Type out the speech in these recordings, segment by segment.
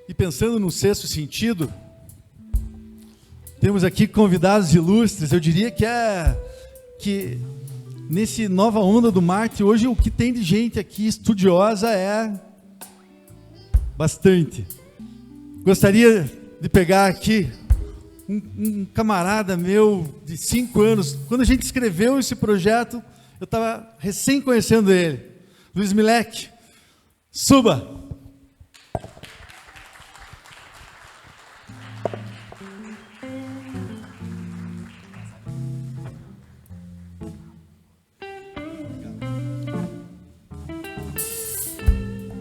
E pensando no sexto sentido, temos aqui convidados ilustres. Eu diria que nesse nova onda do Marte, hoje o que tem de gente aqui estudiosa é bastante. Gostaria de pegar aqui um camarada meu de 5 anos. Quando a gente escreveu esse projeto, eu estava recém conhecendo ele. Luiz Milek, suba!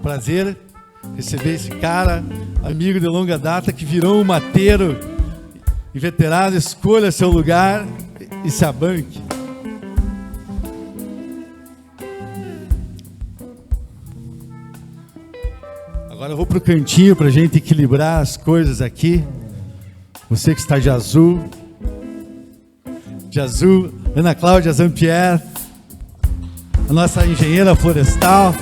Prazer receber esse cara, amigo de longa data, que virou um mateiro inveterado. Escolha seu lugar e se abanque. Agora eu vou para o cantinho para a gente equilibrar as coisas aqui. Você que está de azul, Ana Cláudia Zampier, a nossa engenheira florestal.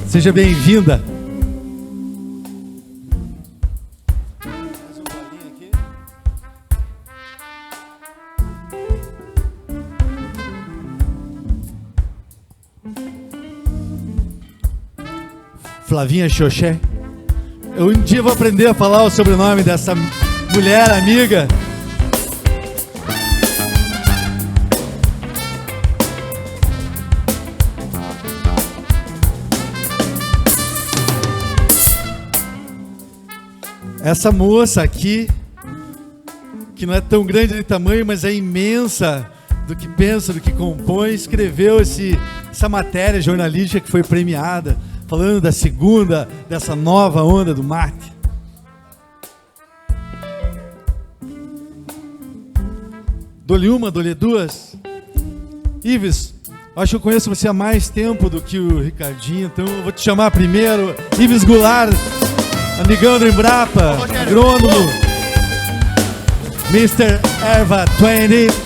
Seja bem-vinda. Flavinha Xoxé. Eu um dia vou aprender a falar o sobrenome dessa mulher amiga. Essa moça aqui, que não é tão grande de tamanho, mas é imensa do que pensa, do que compõe, escreveu essa matéria jornalística que foi premiada, falando da segunda, dessa nova onda do Marte. Dou-lhe uma, dou-lhe duas. Ives, acho que eu conheço você há mais tempo do que o Ricardinho, então eu vou te chamar primeiro. Ives Goulart, amigão do Embrapa, agrônomo, Mr. Erva 20.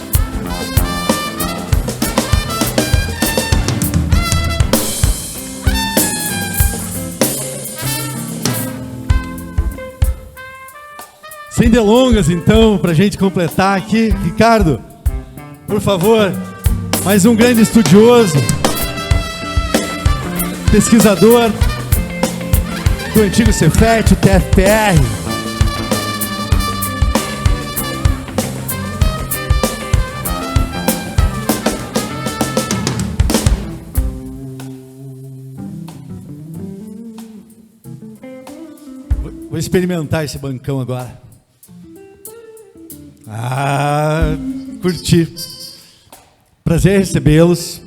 Sem delongas, então, para a gente completar aqui, Ricardo, por favor, mais um grande estudioso, pesquisador do antigo Cefet, TFPR. Vou experimentar esse bancão agora. Curti. Prazer recebê-los.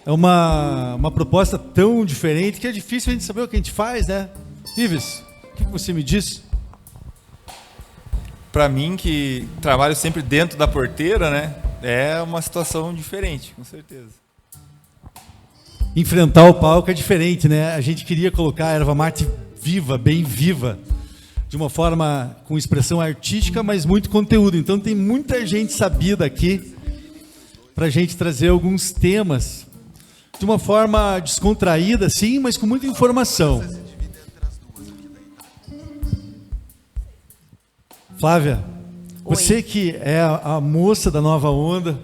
É uma proposta tão diferente que é difícil a gente saber o que a gente faz, né? Ives, o que você me diz? Para mim, que trabalho sempre dentro da porteira, né? É uma situação diferente, com certeza. Enfrentar o palco é diferente, né? A gente queria colocar a erva mate viva, bem viva, de uma forma com expressão artística, mas muito conteúdo. Então tem muita gente sabida aqui para a gente trazer alguns temas de uma forma descontraída, sim, mas com muita informação. Flávia, você que é a moça da nova onda,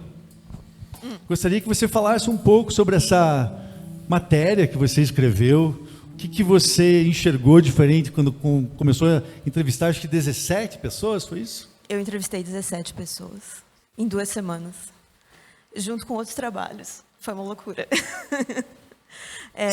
gostaria que você falasse um pouco sobre essa matéria que você escreveu. O que você enxergou diferente quando começou a entrevistar, acho que 17 pessoas, foi isso? Eu entrevistei 17 pessoas em 2 semanas, junto com outros trabalhos. Foi uma loucura.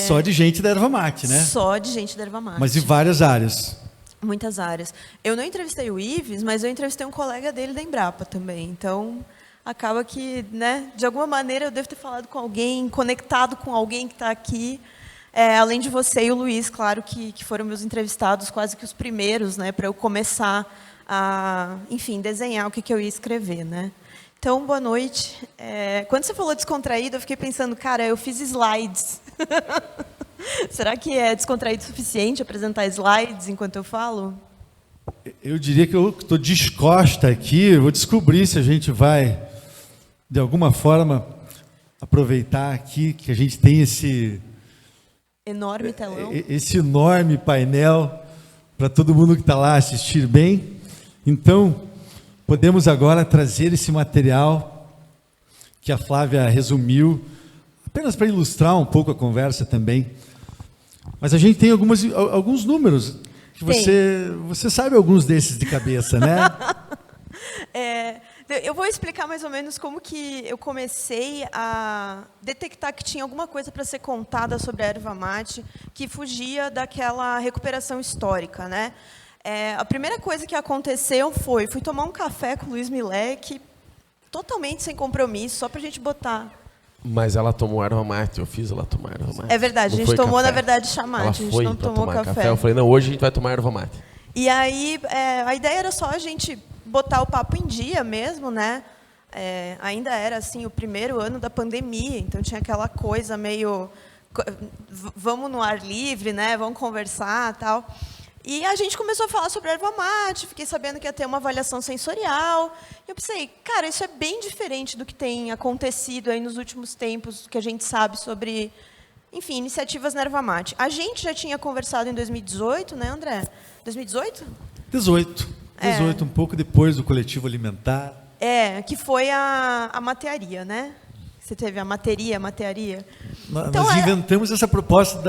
Só de gente da erva mate, né? Só de gente da erva mate. Mas em várias áreas. Muitas áreas. Eu não entrevistei o Ives, mas eu entrevistei um colega dele da Embrapa também. Então, acaba que, né, de alguma maneira eu devo ter falado com alguém, conectado com alguém que está aqui. Além de você e o Luiz, claro, que foram meus entrevistados, quase que os primeiros, né, para eu começar a, enfim, desenhar o que eu ia escrever, né? Então, boa noite. Quando você falou descontraído, eu fiquei pensando, cara, eu fiz slides. Será que é descontraído o suficiente apresentar slides enquanto eu falo? Eu diria que eu estou descosta aqui, vou descobrir se a gente vai, de alguma forma, aproveitar aqui que a gente tem esse Enorme telão. esse enorme painel para todo mundo que está lá assistir bem. Então, podemos agora trazer esse material que a Flávia resumiu, apenas para ilustrar um pouco a conversa também. Mas a gente tem alguns números, que você sabe alguns desses de cabeça, né? Eu vou explicar mais ou menos como que eu comecei a detectar que tinha alguma coisa para ser contada sobre a erva mate que fugia daquela recuperação histórica, né? A primeira coisa que aconteceu fui tomar um café com o Luiz Milek, totalmente sem compromisso, só para a gente botar. Mas ela tomou erva mate, eu fiz ela tomar erva mate. É verdade, Não a gente tomou, café. na verdade, chamate, Ela a gente foi não pra tomou tomar café. Eu falei, não, hoje a gente vai tomar erva mate. E aí, a ideia era só a gente botar o papo em dia mesmo, né? Ainda era assim o primeiro ano da pandemia, então tinha aquela coisa meio vamos no ar livre, né? Vamos conversar, tal. E a gente começou a falar sobre a erva mate, fiquei sabendo que ia ter uma avaliação sensorial. E eu pensei, cara, isso é bem diferente do que tem acontecido aí nos últimos tempos, que a gente sabe sobre, enfim, iniciativas na erva mate. A gente já tinha conversado em 2018, né, André? 2018? 18, um pouco depois do coletivo alimentar. Que foi a matearia, né? Você teve a matearia. Então, nós inventamos essa proposta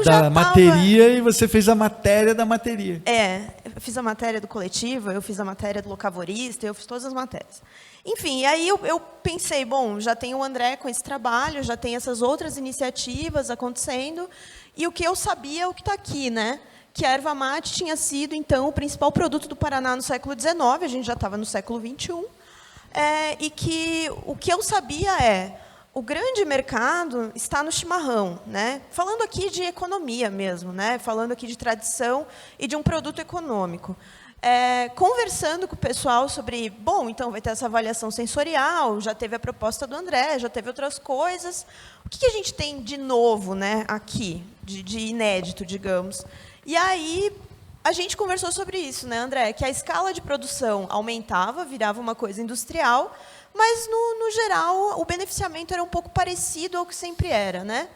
da materia e você fez a matéria da materia. Eu fiz a matéria do coletivo, eu fiz a matéria do locavorista, eu fiz todas as matérias. Enfim, aí eu pensei, bom, já tem o André com esse trabalho, já tem essas outras iniciativas acontecendo, e o que eu sabia é o que está aqui, né? Que a erva mate tinha sido, então, o principal produto do Paraná no século XIX, a gente já estava no século XXI, e que o que eu sabia o grande mercado está no chimarrão, né? Falando aqui de economia mesmo, né? Falando aqui de tradição e de um produto econômico. Conversando com o pessoal sobre, bom, então vai ter essa avaliação sensorial, já teve a proposta do André, já teve outras coisas. O que a gente tem de novo, né, aqui, de inédito, digamos? E aí a gente conversou sobre isso, né, André? Que a escala de produção aumentava, virava uma coisa industrial, mas, no geral, o beneficiamento era um pouco parecido ao que sempre era, né?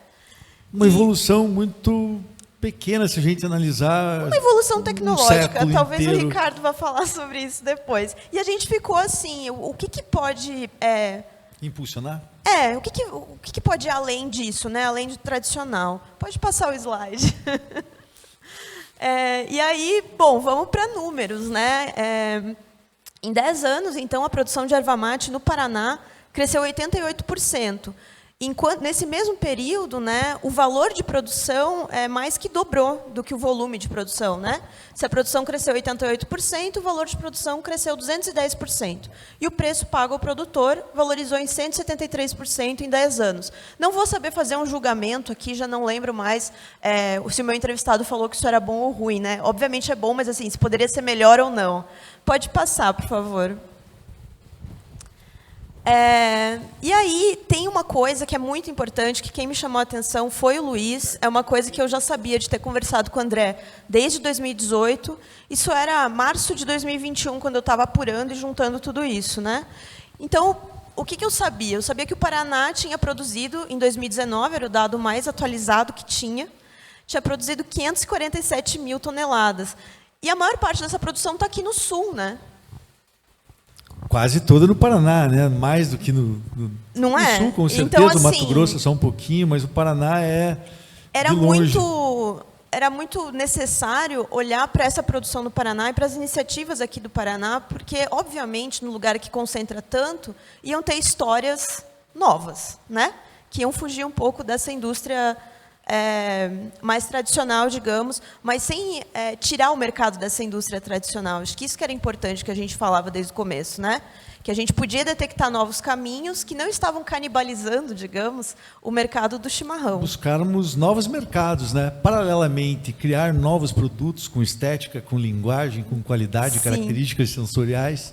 Uma evolução muito pequena, se a gente analisar. Uma evolução tecnológica. Talvez inteiro. O Ricardo vá falar sobre isso depois. E a gente ficou assim, o que pode... impulsionar? O que pode ir além disso, né? Além do tradicional? Pode passar o slide. E aí, bom, vamos para números, né? Em 10 anos, então, a produção de erva mate no Paraná cresceu 88%. Enquanto, nesse mesmo período, né, o valor de produção mais que dobrou do que o volume de produção, né? Se a produção cresceu 88%, o valor de produção cresceu 210%. E o preço pago ao produtor valorizou em 173% em 10 anos. Não vou saber fazer um julgamento aqui, já não lembro mais se o meu entrevistado falou que isso era bom ou ruim, né? Obviamente é bom, mas assim, se poderia ser melhor ou não. Pode passar, por favor. E aí, tem uma coisa que é muito importante, que quem me chamou a atenção foi o Luiz, é uma coisa que eu já sabia de ter conversado com o André desde 2018, isso era março de 2021, quando eu estava apurando e juntando tudo isso, né? Então, o que eu sabia? Eu sabia que o Paraná tinha produzido, em 2019, era o dado mais atualizado que tinha produzido 547 mil toneladas. E a maior parte dessa produção está aqui no sul, né? Quase toda no Paraná, né? Mais do que no sul, com certeza. Então, assim, o Mato Grosso só um pouquinho, mas o Paraná era de longe. Era muito necessário olhar para essa produção do Paraná e para as iniciativas aqui do Paraná, porque, obviamente, no lugar que concentra tanto, iam ter histórias novas, né? Que iam fugir um pouco dessa indústria mais tradicional, digamos, mas sem tirar o mercado dessa indústria tradicional. Acho que isso que era importante, que a gente falava desde o começo, né? Que a gente podia detectar novos caminhos que não estavam canibalizando, digamos, o mercado do chimarrão. Buscarmos novos mercados, né? Paralelamente, criar novos produtos com estética, com linguagem, com qualidade, características sensoriais.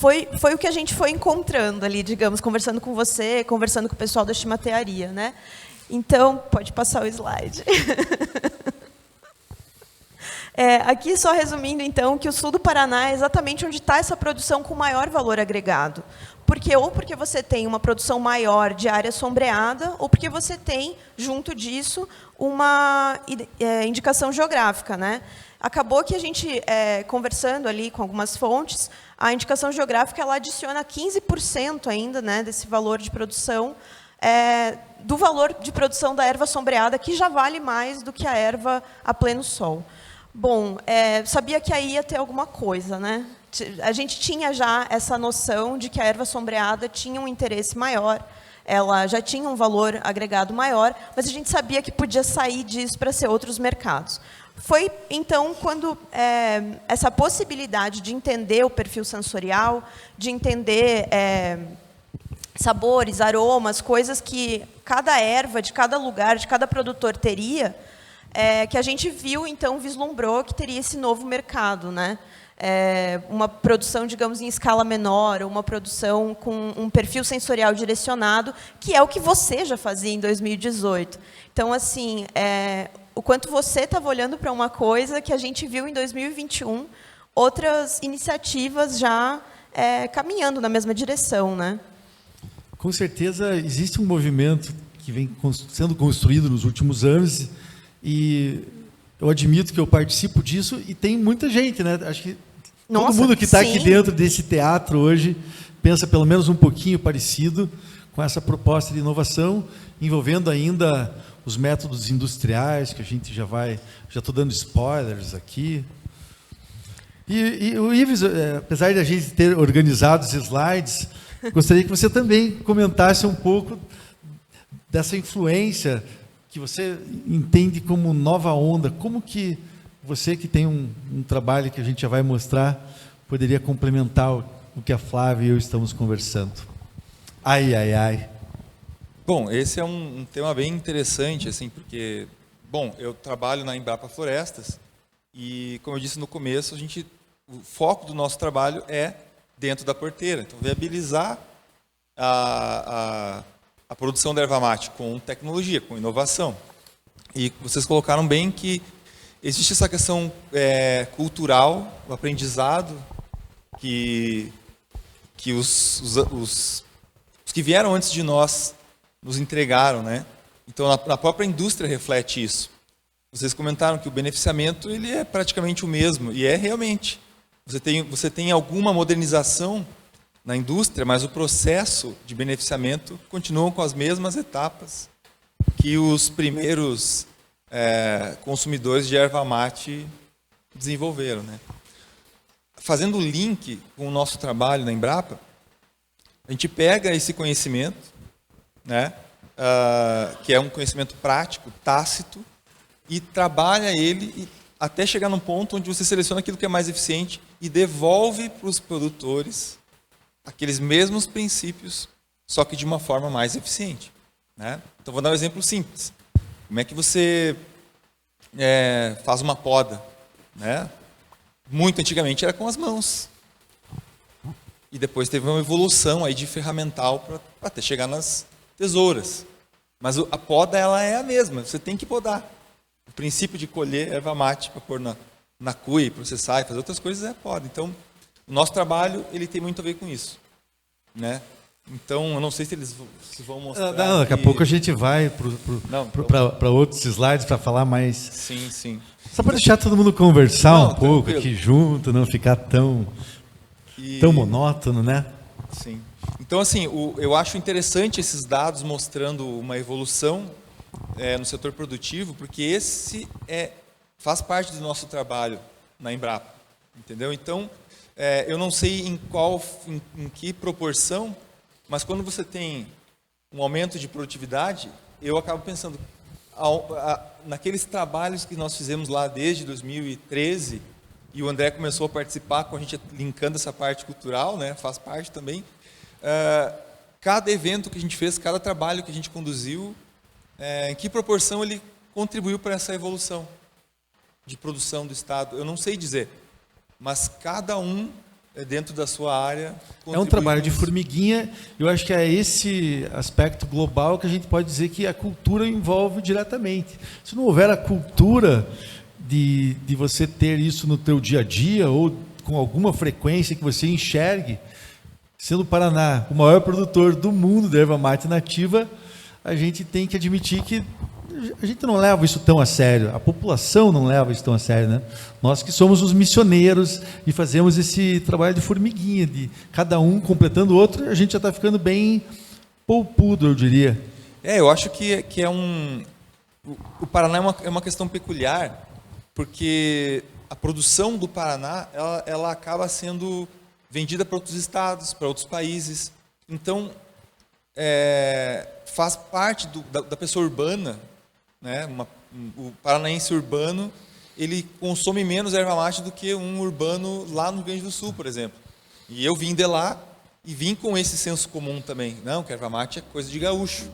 Foi o que a gente foi encontrando ali, digamos, conversando com você, conversando com o pessoal da chimatearia, né? Então, pode passar o slide. Aqui, só resumindo, então, que o sul do Paraná é exatamente onde está essa produção com maior valor agregado. Porque você tem uma produção maior de área sombreada, ou porque você tem, junto disso, uma indicação geográfica, né? Acabou que a gente, conversando ali com algumas fontes, a indicação geográfica ela adiciona 15% ainda, né, desse valor de produção, do valor de produção da erva sombreada, que já vale mais do que a erva a pleno sol. Bom, sabia que aí ia ter alguma coisa, né? A gente tinha já essa noção de que a erva sombreada tinha um interesse maior, ela já tinha um valor agregado maior, mas a gente sabia que podia sair disso para ser outros mercados. Foi, então, quando essa possibilidade de entender o perfil sensorial, de entender sabores, aromas, coisas que cada erva, de cada lugar, de cada produtor teria, que a gente viu, então, vislumbrou que teria esse novo mercado, né? Uma produção, digamos, em escala menor, ou uma produção com um perfil sensorial direcionado, que é o que você já fazia em 2018. Então, assim, o quanto você estava olhando para uma coisa que a gente viu em 2021, outras iniciativas já caminhando na mesma direção, né? Com certeza existe um movimento que vem sendo construído nos últimos anos e eu admito que eu participo disso e tem muita gente, né? Acho que todo mundo que está aqui dentro desse teatro hoje pensa pelo menos um pouquinho parecido com essa proposta de inovação, envolvendo ainda os métodos industriais, que a gente já estou dando spoilers aqui. E o Ives, apesar de a gente ter organizado os slides, gostaria que você também comentasse um pouco dessa influência que você entende como nova onda. Como que você, que tem um trabalho que a gente já vai mostrar, poderia complementar o que a Flávia e eu estamos conversando? Ai, ai, ai. Bom, esse é um tema bem interessante, assim, porque, bom, eu trabalho na Embrapa Florestas e, como eu disse no começo, o foco do nosso trabalho é dentro da porteira. Então, viabilizar a produção da erva mate com tecnologia, com inovação. E vocês colocaram bem que existe essa questão cultural, o aprendizado que os que vieram antes de nós nos entregaram, né? Então, a própria indústria reflete isso. Vocês comentaram que o beneficiamento ele é praticamente o mesmo, e é realmente. Você tem alguma modernização na indústria, mas o processo de beneficiamento continua com as mesmas etapas que os primeiros consumidores de erva mate desenvolveram, né? Fazendo o link com o nosso trabalho na Embrapa, a gente pega esse conhecimento, né, que é um conhecimento prático, tácito, e trabalha ele até chegar num ponto onde você seleciona aquilo que é mais eficiente e devolve para os produtores aqueles mesmos princípios, só que de uma forma mais eficiente, né? Então, vou dar um exemplo simples. Como é que você faz uma poda, né? Muito antigamente era com as mãos. E depois teve uma evolução aí de ferramental para até chegar nas tesouras. Mas a poda ela é a mesma, você tem que podar. O princípio de colher erva mate para pôr na cuia e processar e fazer outras coisas é a poda. Então, o nosso trabalho ele tem muito a ver com isso, né? Então, eu não sei se eles vão mostrar. Não, daqui a pouco a gente vai para outros slides para falar mais. Sim, sim. Só para deixar todo mundo conversar um pouco tranquilo. aqui junto, não ficar tão monótono, né? Sim. Então, assim, eu acho interessante esses dados mostrando uma evolução no setor produtivo, porque esse faz parte do nosso trabalho na Embrapa, entendeu? Então, eu não sei em que proporção, mas quando você tem um aumento de produtividade, eu acabo pensando naqueles trabalhos que nós fizemos lá desde 2013, e o André começou a participar com a gente linkando essa parte cultural, né? Faz parte também. Cada evento que a gente fez, cada trabalho que a gente conduziu, em que proporção ele contribuiu para essa evolução de produção do Estado? Eu não sei dizer, mas cada um dentro da sua área é um trabalho de formiguinha. Eu acho que é esse aspecto global que a gente pode dizer que a cultura envolve diretamente. Se não houver a cultura de você ter isso no teu dia a dia ou com alguma frequência que você enxergue, sendo o Paraná o maior produtor do mundo de erva mate nativa, a gente tem que admitir que a gente não leva isso tão a sério, a população não leva isso tão a sério, né? Nós que somos os missioneiros e fazemos esse trabalho de formiguinha, de cada um completando o outro, a gente já está ficando bem poupudo, eu diria. Eu acho que é o Paraná é uma questão peculiar, porque a produção do Paraná ela acaba sendo vendida para outros estados, para outros países. Então, faz parte da pessoa urbana, né? O paranaense urbano, ele consome menos erva mate do que um urbano lá no Rio Grande do Sul, por exemplo. E eu vim de lá e vim com esse senso comum também. Não, que erva mate é coisa de gaúcho.